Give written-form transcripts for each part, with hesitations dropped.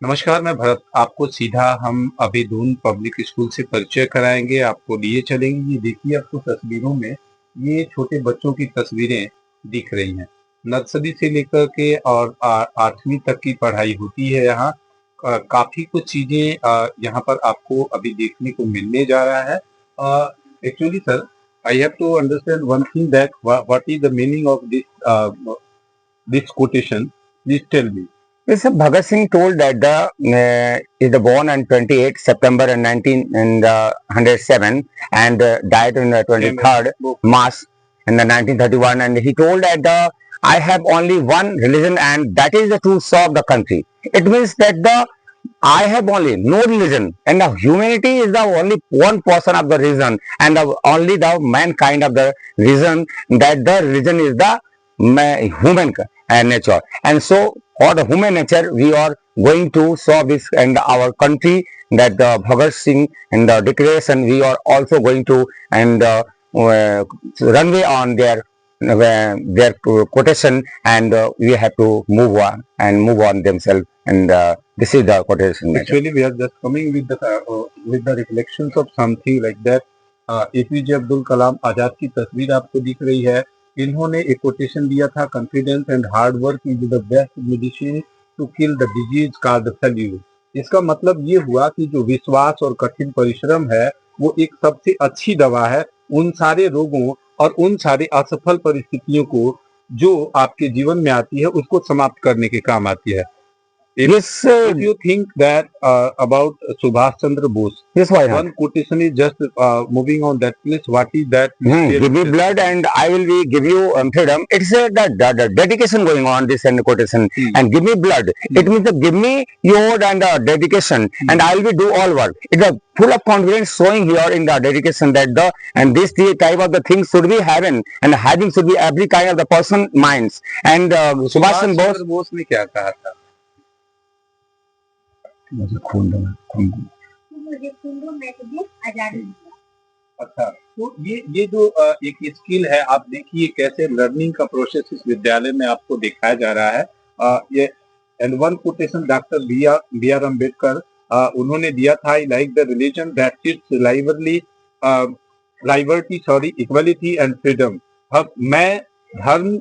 नमस्कार, मैं भरत। आपको सीधा हम अभी दून पब्लिक स्कूल से परिचय कराएंगे, आपको लिए चलेंगे। ये देखिए, आपको तस्वीरों में ये छोटे बच्चों की तस्वीरें दिख रही हैं। नर्सरी से लेकर के और 8वीं तक की पढ़ाई होती है यहाँ। काफ़ी कुछ चीज़ें यहाँ पर आपको अभी देखने को मिलने जा रहा है। Actually sir, I have to understand one thing that what is the meaning of this quotation? Please tell me. Yes, sir, Bhagat Singh told that is the born on 28 September in 1907 and died on the 23rd March in the 1931, and he told that I have only one religion and that is the true soul of the country. It means that I have only no religion and the humanity is the only one person of the reason and only the mankind of the reason, that the religion is the human nature. And so for the human nature we are going to solve this and our country, that the Bhagat Singh and the declaration we are also going to and runway on their quotation, and we have to move on themselves, and this is the quotation. Actually, we are just coming with the reflections of something like that. APJ Abdul Kalam Azad की तस्वीर आपको दिख रही है। इन्होंने एक quotation दिया था, confidence and hard work is the best medicine to kill the disease called failure. इसका मतलब ये हुआ कि जो विश्वास और कठिन परिश्रम है वो एक सबसे अच्छी दवा है उन सारे रोगों और उन सारे असफल परिस्थितियों को जो आपके जीवन में आती है उसको समाप्त करने के काम आती है। Yes, If you think that about Subhash Chandra Bose, yes, why not? one quotation is just moving on that place. What is that? Give me blood and I will give you freedom. It's the dedication going on this and quotation. And give me blood. It means give me your and dedication, and I will be do all work. It's a full of confidence showing here in the dedication that this type of the things should be having, and having should be every kind of the person minds. And Subhash Chandra Bose ने क्या कहा था? मुझे खून दो, खून दो। मुझे खून दो, मैं तुम्हें आजादी दूंगा। अच्छा, तो ये जो एक स्किल है, आप देखिए कैसे लर्निंग का प्रोसेस इस विद्यालय में आपको दिखाया जा रहा है। ये and one quotation doctor B R Ambedkar उन्होंने दिया था, I like the religion that teach liberty equality and freedom. मैं धर्म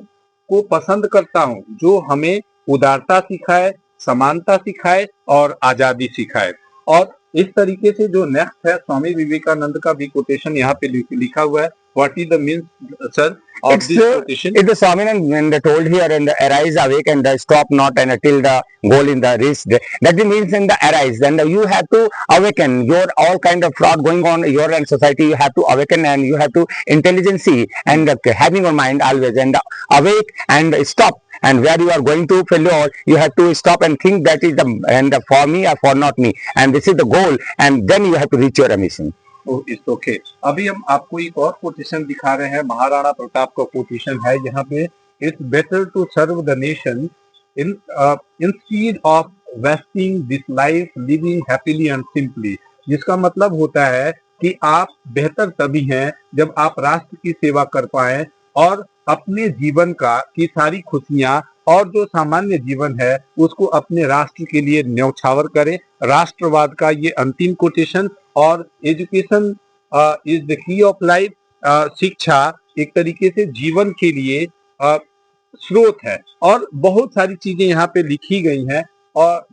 को पसंद करता हूँ जो हमें उदारता सिखाए, समानता सिखाए और आजादी सिखाए। और इस तरीके से जो नेक्स्ट है, स्वामी विवेकानंद का भी कोटेशन यहाँ पे लिखा हुआ है। What is the means, sir, of this quotation? It's the Swaminathan told here, and arise, awake, and stop not, and till the goal in the reach. That means in the arise, and you have to awaken. Your all kind of fraud going on in your and society, you have to awaken, and you have to intelligence and having your mind always and awake and stop. And where you are going to failure, you have to stop and think that is the for me or for not me, and this is the goal, and then you have to reach your mission. It's okay. अभी हम आपको एक और quotation दिखा रहे हैं, महाराणा प्रताप का quotation है यहाँ पे। It's better to serve the nation instead of wasting this life living happily and simply. जिसका मतलब होता है कि आप बेहतर तभी हैं जब आप राष्ट्र की सेवा कर पाए और अपने जीवन की सारी खुशियां और जो सामान्य जीवन है उसको अपने राष्ट्र के लिए न्यौछावर करें। राष्ट्रवाद का ये अंतिम कोटेशन। और education is the key of life. शिक्षा एक तरीके से जीवन के लिए स्रोत है। और बहुत सारी चीजें यहाँ पे लिखी गई हैं और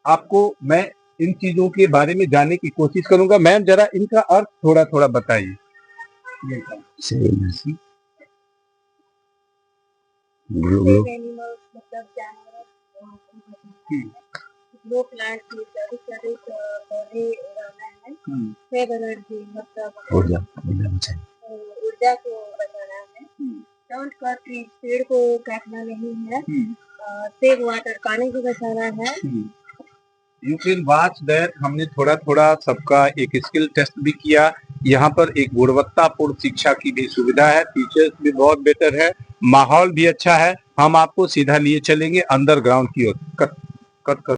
आपको मैं इन चीजों के बारे में जानने की कोशिश करूंगा। मैम, जरा इनका अर्थ थोड़ा थोड़ा बताइए। लो प्लांट की पौधे उगाना है, सेव एनर्जी मतलब ऊर्जा को बचाना है। डोंट कट ट्रीज, पेड़ को काटना नहीं है। सेव वाटर, पानी को बचाना है। You can watch that. हमने थोड़ा थोड़ा सबका एक स्किल टेस्ट भी किया। यहाँ पर एक गुणवत्तापूर्ण शिक्षा की भी सुविधा है, टीचर्स भी बहुत बेटर है, माहौल भी अच्छा है। हम आपको सीधा लिए चलेंगे अंडरग्राउंड की ओर। कट कर